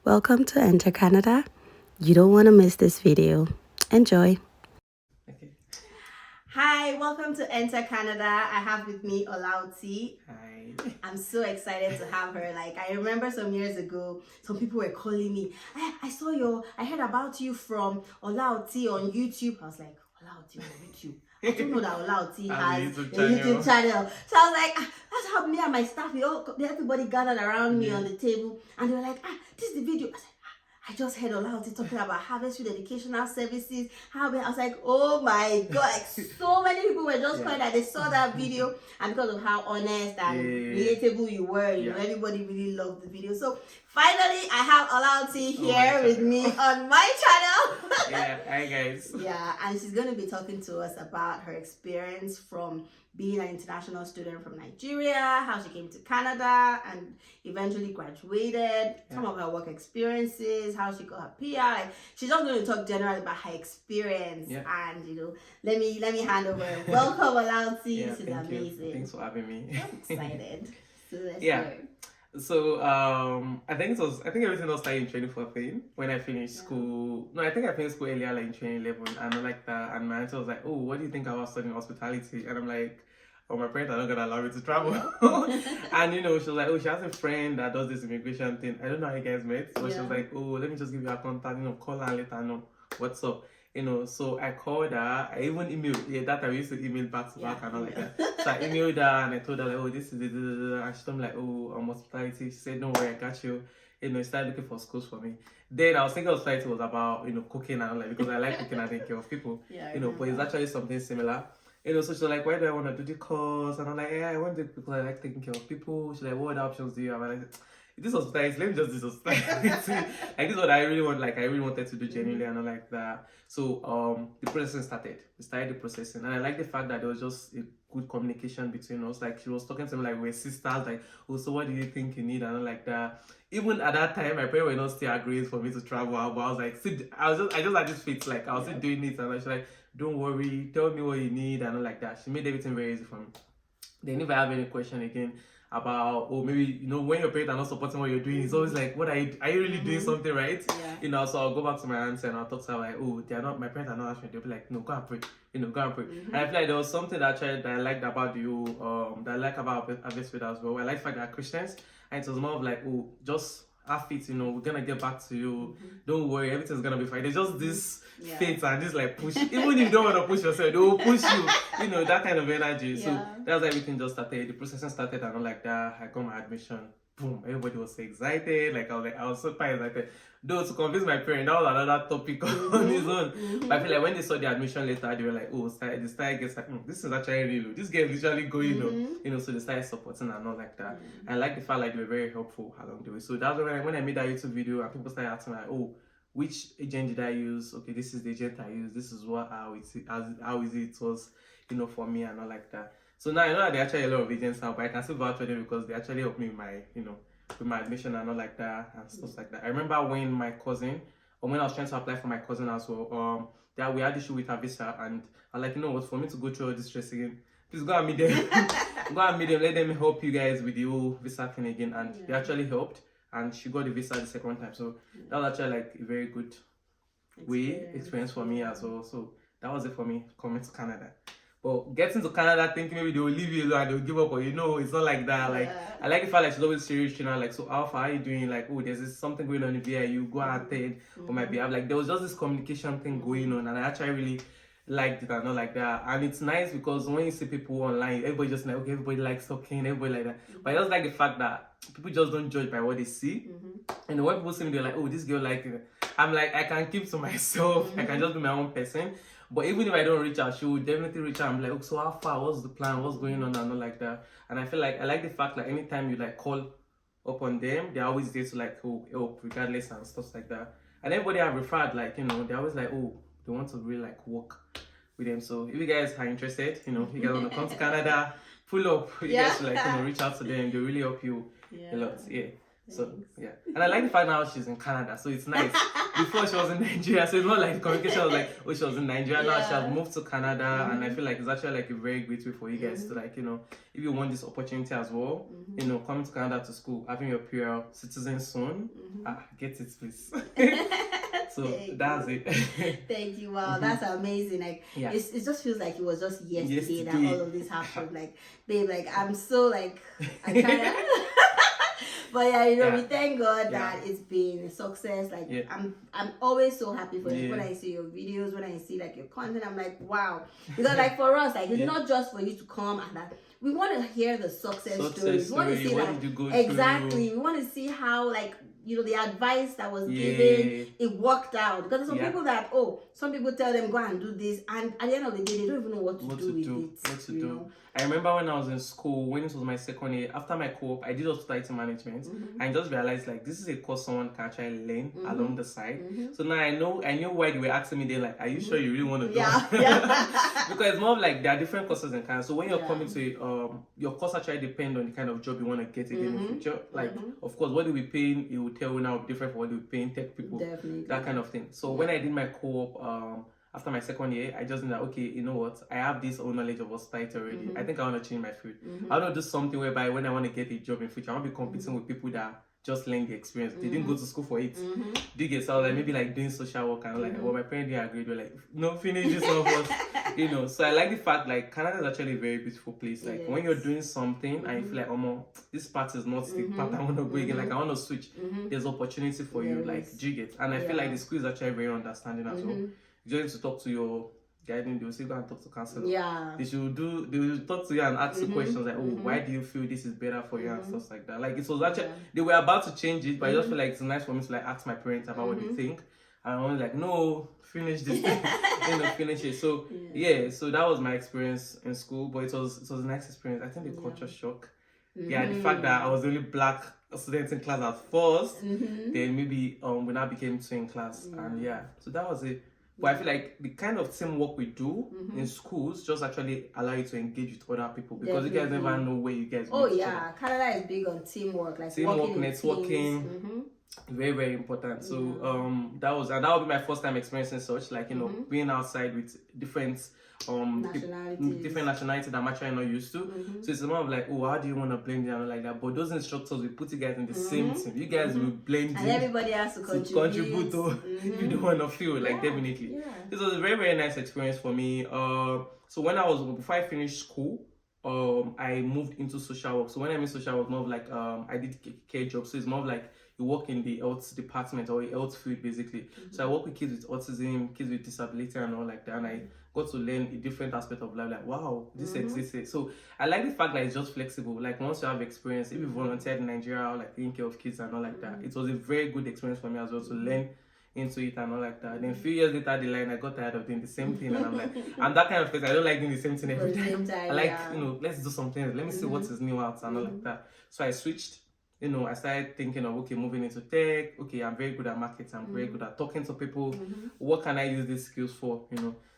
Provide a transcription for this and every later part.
Welcome to Enter Canada. You don't want to miss this video. Enjoy. Okay. Hi, welcome to Enter Canada. I have with me Olauti. Hi. I'm so excited to have her. Like, I remember some years ago, some people were calling me. I heard about you from Olauti on YouTube. I was like, Olauti on YouTube? I don't know that Olauti has a YouTube channel. So I was like, that's how me and my staff, everybody gathered around me on the table. And they were like, this is the video. I said, I just heard Olauti talking about Harvest Field Educational Services. I was like, oh my God, like so many people were just calling that they saw that video, and because of how honest and relatable you were, you know, everybody really loved the video. So finally, I have Olauti here with me on my channel. Hi guys. Yeah, and she's going to be talking to us about her experience from being an international student from Nigeria, how she came to Canada and eventually graduated, some of her work experiences, how she got her PR. Like, she's just going to talk generally about her experience. And let me hand over. Welcome, Olauti. This is amazing. Thanks for having me. I'm excited. So let's go. So I think everything was started in 2014 when I finished school. No, I think I finished school earlier, like in 2011, and I like that. And my auntie was like, "Oh, what do you think about studying hospitality?" And I'm like, "Oh, my parents are not gonna allow me to travel." And she was like, "Oh, she has a friend that does this immigration thing. I don't know how you guys met." So she was like, "Oh, let me just give you her contact. Call her and let her know what's up." So I called her. I even emailed. That time I used to email back to back and all like that. So I emailed her and I told her like, oh, this is it. And she told me like, oh, I'm hospitality. She said, don't worry, I got you. Started looking for schools for me. Then I was thinking hospitality was about cooking and all, like, because I like cooking and taking care of people. But it's actually something similar. So she's like, why do I want to do the course? And I'm like, yeah, I want to do it because I like taking care of people. She's like, what other options do you have? And I said, this hospitality, let me just do hospitality. Like, this is what I really want. Like, I really wanted to do genuinely and all like that. So the processing started. We started the processing, and I like the fact that there was just a good communication between us. Like, she was talking to me like we're sisters. Like, oh, so what do you think you need and all like that. Even at that time, my parents were not still agreeing for me to travel out, but I was like, I just had this fit. Like, I was still doing it, and she's like, don't worry, tell me what you need and all like that. She made everything very easy for me. Then if I have any question again about, or maybe when your parents are not supporting what you're doing, it's always like, what are you really doing something right? So I'll go back to my aunts and I'll talk to her like, oh, they are not, my parents are not asking. They'll be like, no, go and pray, go and pray. And I feel like there was something that I liked about you, that I like about Harvest Field as well. I like the fact that Christians, and it was more of like, oh, just have faith, we're gonna get back to you. Don't worry, everything's gonna be fine. There's just this faith and this like push. Even if you don't want to push yourself, they will push you. That kind of energy. So that's how everything just started. The processing started and all like that. I got my admission. Boom! Everybody was so excited. Like I was so quite excited. Though to convince my parents, that was another topic on its own. But I feel like when they saw the admission letter, they were like, "Oh, the style gets like, this is actually real. This girl is literally going, So they started supporting and all like that. And I like the fact like they were very helpful along the way. So that's when I made that YouTube video and people started asking like, "Oh, which agent did I use? Okay, this is the agent I use. This is how easy it was, for me and all like that." So now I know that there are actually a lot of agents now, but I can still vouch for them because they actually helped me with my, with my admission and all like that and stuff like that. I remember when my cousin, or when I was trying to apply for my cousin as well, that we had issue with her visa, and I was like, what, for me to go through all this stress again, please go and meet them. Go and meet them, let them help you guys with the whole visa thing again. And they actually helped, and she got the visa the second time. So that was actually like a very good experience for me as well. So that was it for me coming to Canada. But getting to Canada thinking maybe they will leave you alone and they'll give up, or it's not like that. Like, I like the fact like she's always serious, like, so Alpha, how are you doing? Like, oh, there's something going on in here, you go ahead on my behalf. Like, there was just this communication thing going on, and I actually really liked it and not like that. And it's nice because when you see people online, everybody just like, okay, everybody likes talking, everybody like that. But I just like the fact that people just don't judge by what they see. And when people see me, they're like, oh, this girl like it. I'm like, I can keep to myself. I can just be my own person. But even if I don't reach out, she will definitely reach out. I'm like, oh, so how far? What's the plan? What's going on? And not like that. And I feel like I like the fact that anytime you like call up on them, they're always there to like, oh, help regardless and stuff like that. And everybody I've referred, like, they're always like, oh, they want to really like work with them. So if you guys are interested, you guys want to come to Canada, pull up. You guys should like reach out to them. They really help you a lot. So Thanks. yeah, and I like the fact now she's in Canada, so it's nice. Before she was in Nigeria, so it's not like the communication was like, oh, she was in Nigeria. Now she has moved to Canada, and I feel like it's actually like a very great way for you guys to like, you know, if you want this opportunity as well, you know, coming to Canada to school, having your PR citizen soon, get it please. So that's it. Thank you. Wow, that's amazing. Like, it just feels like it was just yesterday that all of this happened. Like, babe, like I'm so like I kind of. But yeah, you know, we thank God that it's been a success. Like I'm always so happy for you when I see your videos, when I see like your content. I'm like, wow, because like for us, like it's not just for you to come and that. We want to hear the success stories. We want to see like exactly. We want to see how like, you know, the advice that was given, it worked out. Because there's some people that, some people tell them go and do this, and at the end of the day, they don't even know what to do with it. What to do. Know? I remember when I was in school, when this was my second year, after my co-op, I did hospitality management. I just realized like this is a course someone can actually learn along the side. So now I know why they were asking me. They're like, "Are you sure you really want to do it?" Because it's more of like there are different courses in Canada. So when you're coming to your course actually depends on the kind of job you want to get again in the future. Like, of course, what do we paying? It will tell you now different from what we paying tech people. Definitely. That kind of thing. So when I did my co-op, after my second year, I just knew that, okay, you know what? I have this own knowledge of hospitality already. I think I want to change my field. I want to do something whereby when I want to get a job in future, I want to be competing with people that just learn the experience. They didn't go to school for it. Do you get? So I was like, maybe like doing social work and like, well, my parents didn't agree. They were like, no, finish this one first. You know, so I like the fact like Canada is actually a very beautiful place. Like when you're doing something and you feel like, oh, this part is not the part I want to go again. Like I want to switch. There's opportunity for you. Like, do you get? And I feel like the school is actually very understanding as well. You just need to talk to your guiding, they will say go and talk to counselor. They will talk to you and ask you questions like, why do you feel this is better for you and stuff like that. Like it was actually they were about to change it, but I just feel like it's nice for me to like ask my parents about what they think. And I was like, no, finish this thing. Finish it. So so that was my experience in school, but it was a nice experience. I think the culture shock. The fact that I was the only black student in class at first, then maybe we now became two in class. And so that was it. But I feel like the kind of teamwork we do in schools just actually allow you to engage with other people because you guys never know where you guys meet each other. Canada is big on teamwork, like teamwork, networking. Very, very important. So that would be my first time experiencing such, like, you know, being outside with different nationalities that I'm actually not used to. So it's more of like, how do you want to blend it and like that? But those instructors will put you guys in the same team. You guys will blend and everybody has to contribute to if you don't want to feel like definitely. This was a very, very nice experience for me. So before I finished school, I moved into social work. So when I mean social work, more of like I did care jobs. So it's more of like you work in the health department or health field basically. So I work with kids with autism, kids with disability and all like that. And I got to learn a different aspect of life. Like, wow, this exists. So I like the fact that it's just flexible. Like once you have experience, if you volunteered in Nigeria, like taking care of kids and all like that, it was a very good experience for me as well to learn into it and all like that. Then a few years later the line, I got tired of doing the same thing and I'm like, I'm that kind of person. I don't like doing the same thing every time. I like, let's do something else. Let me see what is new out and all like that. So I switched. I started thinking of, okay, moving into tech. Okay, I'm very good at marketing. I'm very good at talking to people. What can I use these skills for?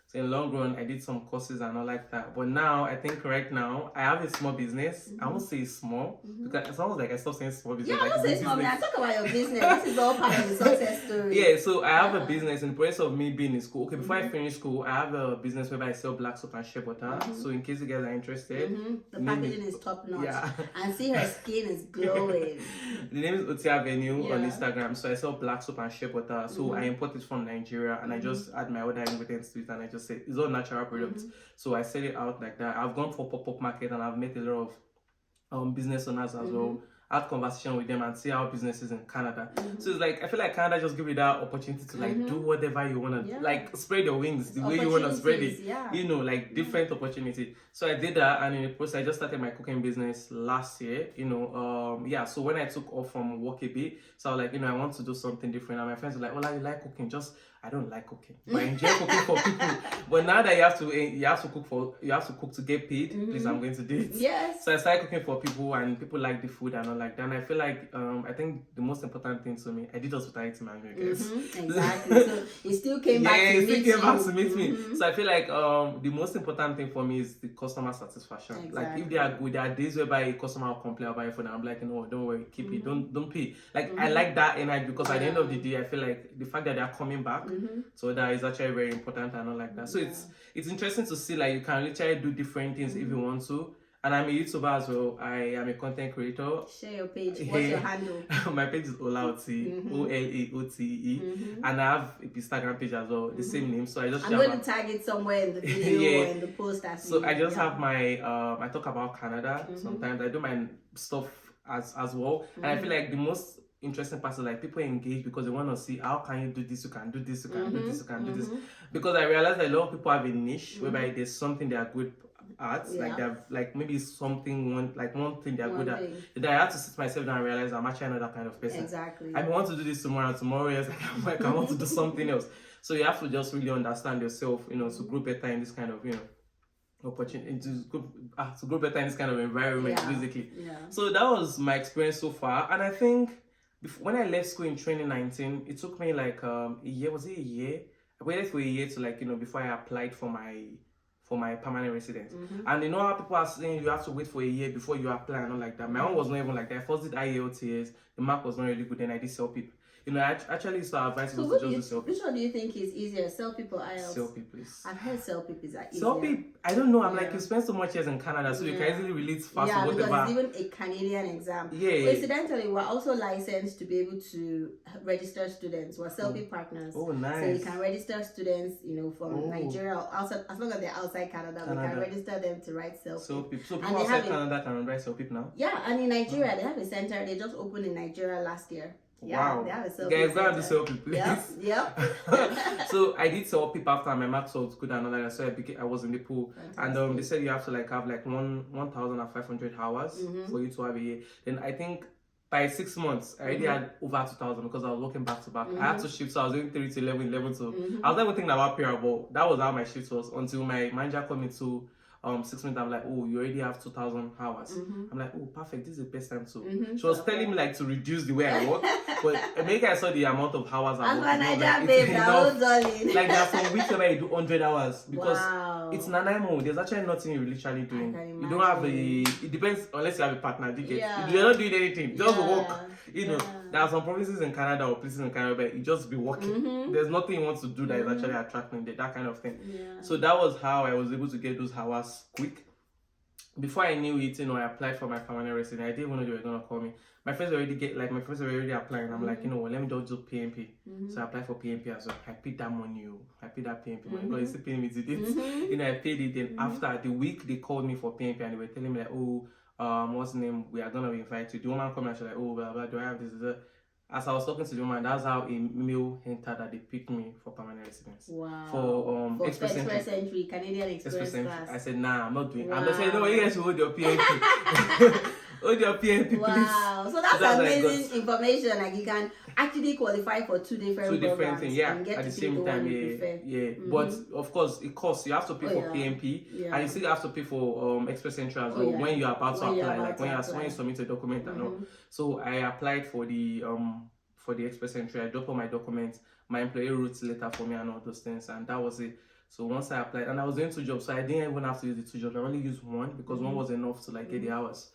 So in the long run, I did some courses and all like that. But now, I think right now, I have a small business. I won't say it's small because it sounds like I stopped saying small business. Yeah, I won't say small business. I talk about your business. This is all part of the success story. So I have a business in the process of me being in school. Okay, before I finish school, I have a business where I sell black soap and shea butter. So in case you guys are interested, the packaging is top notch. And see her skin is glowing. The name is Oti Avenue on Instagram. So I sell black soap and shea butter. So I import it from Nigeria and I just add my other ingredients to it and I just say it's all natural products. So I sell it out like that. I've gone for pop-up market and I've met a lot of business owners as well. Had conversation with them and see how business is in Canada. So it's like I feel like Canada just give you that opportunity to like do whatever you want to like spread your wings the way you want to spread it. Like different opportunity. So I did that and in the process I just started my cooking business last year. So when I took off from work a bit, so I was like, I want to do something different. And my friends were like, you like cooking? Just I don't like cooking, but I enjoy cooking for people. But now that you have to cook to get paid, please, I'm going to do it. Yes. So I started cooking for people, and people like the food and all like that. And I feel like I think the most important thing to me, I did hospitality management, guys. Exactly. So it still came back to meet you. Back to meet me. So I feel like the most important thing for me is the customer satisfaction. Exactly. Like if they are good, there are days whereby a customer will complain about your phone, and I'm like, no, don't worry, keep it, don't pay. Like I like that energy, because at the end of the day, I feel like the fact that they are coming back, so that is actually very important and all like that. So it's interesting to see, like, you can literally do different things if you want to. And I'm a YouTuber as well. I am a content creator. Share your page. What's your handle? My page is Olaote, Olaote, and I have an Instagram page as well, the same name. So I'm going to tag it somewhere in the video or in the post. So I just have my I talk about Canada sometimes. I do my stuff as well, and I feel like the most interesting part is like people engage because they want to see how can you do this, you can do this, you can do this, you can do this. Because I realize that a lot of people have a niche whereby there's something they are good at, like they have, like maybe something one thing they're good at. That I have to sit myself down and realize I'm actually not that kind of person. Exactly. I want to do this tomorrow, yes, I want to do something else. So you have to just really understand yourself, to grow better in this kind of, opportunity, to grow better in this kind of environment, basically. So that was my experience so far. And I think when I left school in 2019, it took me like a year. Was it a year? I waited for a year to before I applied for my permanent residence. And you know how people are saying you have to wait for a year before you apply and all like that. My own was not even like that. I first did IELTS, the mark was not really good, then I did self-pip. I actually used to advise people to just do self-pip. Which one do you think is easier, self-pip or IELTS? Self-pip is. I've heard self-pip is easier. Self-pip, I don't know. I'm like, you spend so much years in Canada, so you can easily relate fast to whatever. Because it's even a Canadian exam. Coincidentally, we're also licensed to be able to register students. We're self-pip partners. Oh, nice. So you can register students, from Nigeria or outside, as long as they're outside Canada, we can register them to write self-pip. So people outside Canada can write self-pip now? Yeah, and in Nigeria, they have a center. They just opened in Nigeria last year. Yeah, wow. They have a self-pip. Guys, go and do self-pip, please. Yep. So I did self-pip after my maths was good and all that. So I was in the pool. Fantastic. And they said you have to have 1,500 hours for you to have a year. Then I think by 6 months, I already had over 2,000 because I was working back to back. I had to shift, so I was doing 3 to 11 to... I was never thinking about period, but that was how my shift was until my manager called me to 6 months. I'm like, oh, you already have 2,000 hours. I'm like, oh, perfect. This is the best time to. She was telling me to reduce the way I work, but maybe I saw the amount of hours I work. Like there are some weeks where I do 100 hours because it's Nanaimo. There's actually nothing you're literally doing. You don't have it depends unless you have a partner. You're not doing anything. Just work. There are some provinces in Canada or places in Canada where you just be working. There's nothing you want to do that is actually attracting that kind of thing. So that was how I was able to get those hours quick. Before I knew it, I applied for my permanent residence. I didn't even know they were gonna call me. My friends were already applying. I'm like, let me just do PMP. So I applied for PMP as well. I paid that money. I paid that PMP money because it's still paying me to this. I paid it. Then after the week, they called me for PMP and they were telling me like, oh, what's the name? We are gonna invite you. The woman called me and she's like, oh, blah blah. Do I have this? As I was talking to the woman, that's how a mail entered that they picked me for permanent residence. Wow. For Express Entry, Canadian Express class. I said, nah, I'm not doing it. I'm just saying, no, you guys should hold your PMP. Hold your PMP, please. Wow. So that's amazing information. Like you can actually qualify for two different things. Yeah, at the same time. But of course, it costs. You have to pay for PMP, and you still have to pay for Express Entry as well when you're about to apply. When you submit a document and all. So I applied for the Express Entry. I dropped all my documents. My employer wrote a letter for me and all those things, and that was it. So once I applied, and I was doing 2 jobs, so I didn't even have to use the 2 jobs. I only used one because one was enough to get the hours.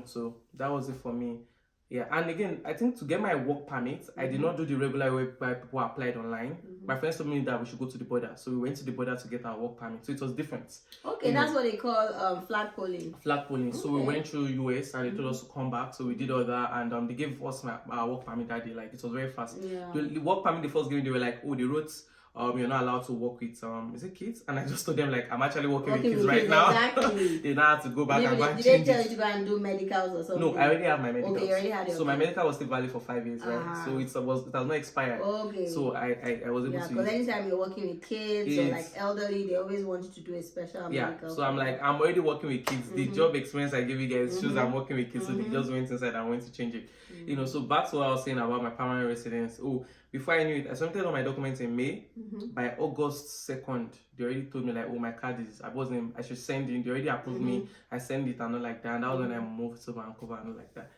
So that was it for me. Yeah, and again, I think to get my work permit, I did not do the regular way where people applied online. My friends told me that we should go to the border. So we went to the border to get our work permit. So it was different. Okay, that's what they call flag polling. Flag polling. Okay. So we went through US and they told us to come back. So we did all that and they gave us our work permit that day. Like it was very fast. The work permit they first gave me, they were like, oh, they wrote you're not allowed to work with is it kids? And I just told them like I'm actually working with Working kids with right kids, now. exactly. They now have to go back Maybe and go and did they change tell it. you to go and do medicals or something? No, I already have my medicals. Okay, you already had it. So my medical was still valid for 5 years, right? Uh-huh. So it has not expired. Okay. So I was able Yeah, to because use it. anytime you're working with kids or like elderly, they always want you to do a special medical. So I'm like, I'm already working with kids. The job experience I give you guys shows I'm working with kids. So they just went inside and went to change it. You know, so back to what I was saying about my permanent residence. Oh, before I knew it, I submitted all my documents in May. By August 2nd, they already told me like, oh, my card is, I should send it. They already approved me. I send it and all like that. And that was when I moved to Vancouver and all like that.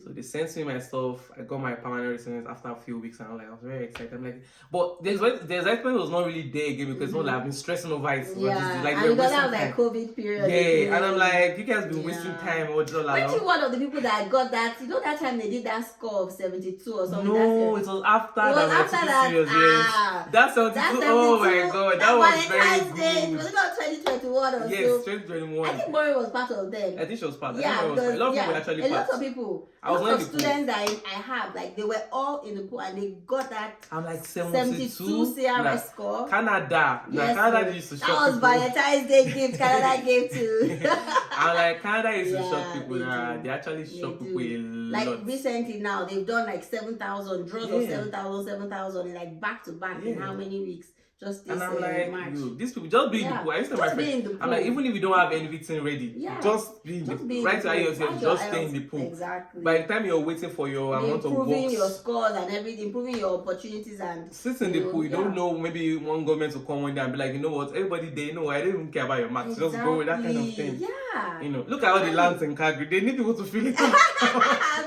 So they sent me my stuff. I got my permanent residence after a few weeks, and I was very excited. I'm like, but the excitement was not really there again because like, I've been stressing over it. Yeah, like, and because that was like COVID period. Yeah, and I'm like, you guys been wasting time. Weren't you one of the people that got that? You know that time they did that score of 72 or something? No, it was after that. That's 72. Oh my god, that was very good. Was it not 2021 or so? Yes, 2021. I think Maureen was part of them. I think she was part. Yeah, a lot of people actually. A lot of people. I was one of the students that I have, like they were all in the pool and they got that. I'm like 72 CRS score. Canada. Yes, Canada used to shock that was people. Valentine's Day gift. Canada gave to. I'm like Canada used to shock people. They actually shock people a lot. Like recently now, they've done like 7,000 draws of 7,000 like back to back in how many weeks? Just this and I'm like, March. these people just be in the pool. I used to tell my friends, I'm like, even if you don't have anything ready, just be in the pool. Right to yourself, just stay in the pool. Exactly. By the time you're waiting for your amount of work, improving your scores and everything, improving your opportunities and sit in the pool. You don't know, maybe one government will come one day and be like, you know what, everybody they know I don't even care about your marks. Just go with that kind of thing. Yeah. You know, look at all the lands in Calgary. They need people to fill it up.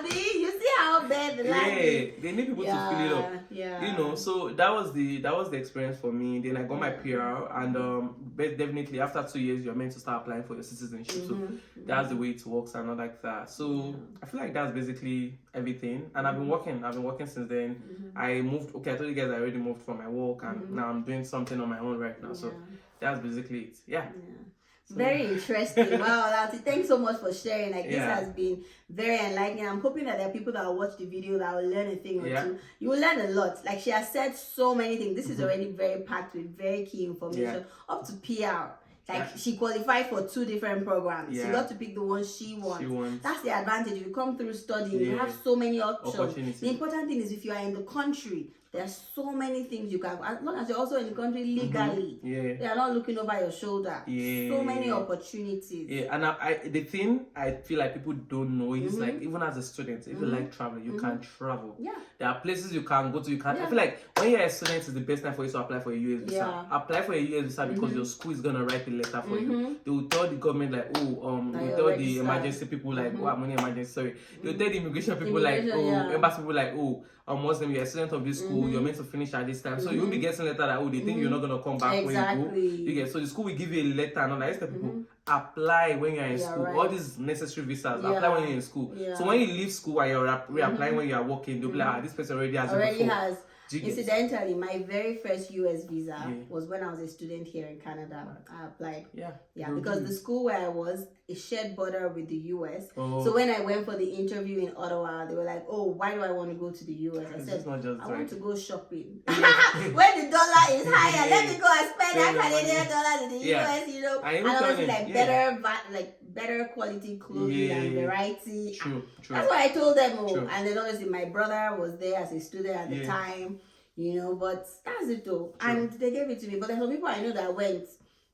You see how bad the land is? They need people to fill it up. Yeah. You know, so that was the experience for me. Then I got my PR, and definitely after 2 years you're meant to start applying for your citizenship. So that's the way it works and all like that. So I feel like that's basically everything. And I've been working since then. I moved. Okay, I told you guys I already moved from my work, and now I'm doing something on my own right now. So that's basically it. Yeah. So. Very interesting. Wow, Lati, thanks so much for sharing. Like this has been very enlightening. I'm hoping that there are people that will watch the video that will learn a thing or two. You will learn a lot. Like she has said so many things. This is already very packed with very key information. Up to PR. Like she qualified for 2 different programs. She got to pick the one she wants. That's the advantage. You come through studying, you have so many options. The important thing is if you are in the country, there's so many things you can, as long as you're also in the country legally. They are not looking over your shoulder. So many opportunities. And the thing I feel like people don't know is like even as a student, if you like traveling, you can travel. There are places you can go to. You can. I feel like when you're a student, it's the best time for you to apply for a US visa. Apply for a US visa because your school is gonna write a letter for you. They will tell the government like, they will tell the emergency people like, I'm only emergency. Sorry. They will tell the immigration people like, embassy people like, Muslim, you're a student of this school, you're meant to finish at this time. So you'll be getting a letter that, they think you're not going to come back when you go. You get, so the school will give you a letter and all that. People apply when you're in school. All these necessary visas, apply when you're in school. So when you leave school and you're reapplying when you're working, they'll be like, this person already has it before. Incidentally, my very first US visa was when I was a student here in Canada. I applied. Because the school where I was, it shared border with the US. So when I went for the interview in Ottawa, they were like, why do I want to go to the US? I said, I want to go shopping. When the dollar is higher, let me go and spend that Canadian dollar in the US, you know. And honestly, like better quality clothing and variety. True. That's what I told them. And then obviously my brother was there as a student at the time, you know, but that's it though. And they gave it to me. But there's some people I know that went.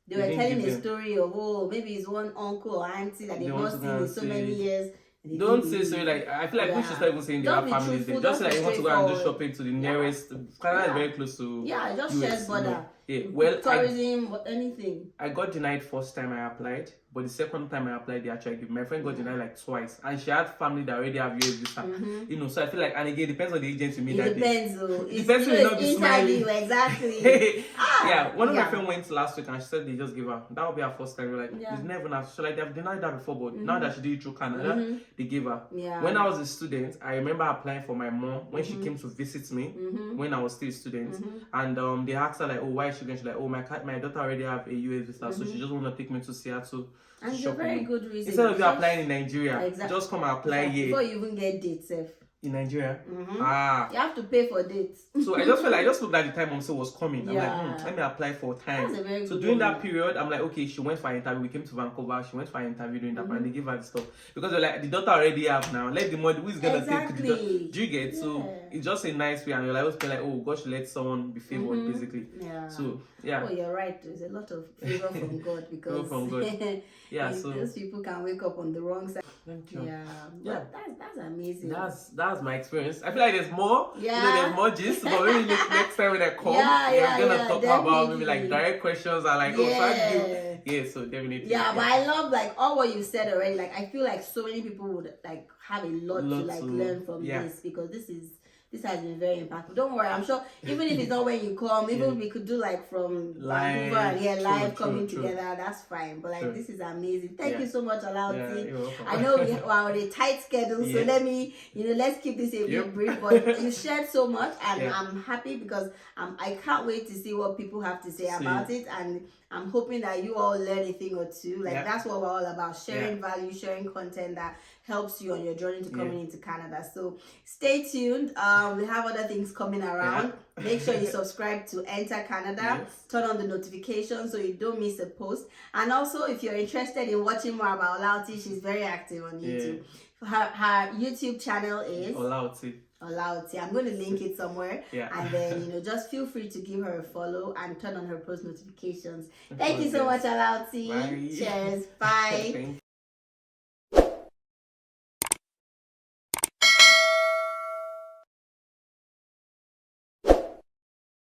They were telling a story of, maybe it's one uncle or auntie that they've not seen in so many years. Don't say so. Like I feel like we should start even saying they have families there. Just like you want to go and do shopping to the nearest. Canada is very close to. Just shares border. Well, tourism, anything. I got denied first time I applied, but the second time I applied, they actually gave. My friend got denied like twice, and she had family that already have US visa. You know, so I feel like, and again, it depends on the agency. It depends, though. The person will not be smiling. Exactly. One of my friends went last week, and she said they just give her. That would be her first time. We're like, it's never enough. So like they've denied that before, but now that she did it through Canada, they gave her. When I was a student, I remember applying for my mom when she came to visit me when I was still a student, and they asked her like, why is she going? She's like, my daughter already have a US visa, so she just want to take me to Seattle. And it's a very good reason. Instead of you applying in Nigeria, just come and apply here. Before you even get dates, in Nigeria. You have to pay for dates. So I just felt like, I just looked at the time Mom was coming. I'm Yeah. like, let me apply for time. That's a very So good during one. that period, I'm like, okay, she went for an interview. We came to Vancouver. She went for an interview during that and they gave her the stuff. Because they're like, the daughter already have now. Let the money, who is going to take the daughter? Do you get? So it's just a nice way. And you're like, oh, God should let someone be favored, basically. Yeah. So, yeah. Oh, you're right. There's a lot of favor from God because from God. Yeah, so those people can wake up on the wrong side. Thank you. Yeah. Yeah. That's amazing. That's my experience. I feel like there's more. Yeah. There's more gist, but maybe next time when I come, I'm gonna talk about maybe like direct questions and like so definitely. Yeah, but I love like all what you said already. Like I feel like so many people would like have a lot to like learn from this because this has been very impactful. Don't worry, I'm sure even if it's not when you come, even we could do like from Vancouver and here live coming together, that's fine. But like this is amazing. Thank you so much, Alauti. I know we are on a tight schedule, so let's keep this a bit brief. But you shared so much and I'm happy because I can't wait to see what people have to say about it, and I'm hoping that you all learn a thing or two. Like that's what we're all about, sharing value, sharing content that helps you on your journey to coming into Canada. So stay tuned. We have other things coming around. Make sure you subscribe to Enter Canada. Turn on the notifications so you don't miss a post. And also, if you're interested in watching more about Olauti, she's very active on YouTube. Her YouTube channel is Olauti. I'm going to link it somewhere. And then, just feel free to give her a follow and turn on her post notifications. Thank you so much, Olauti. Cheers. Bye.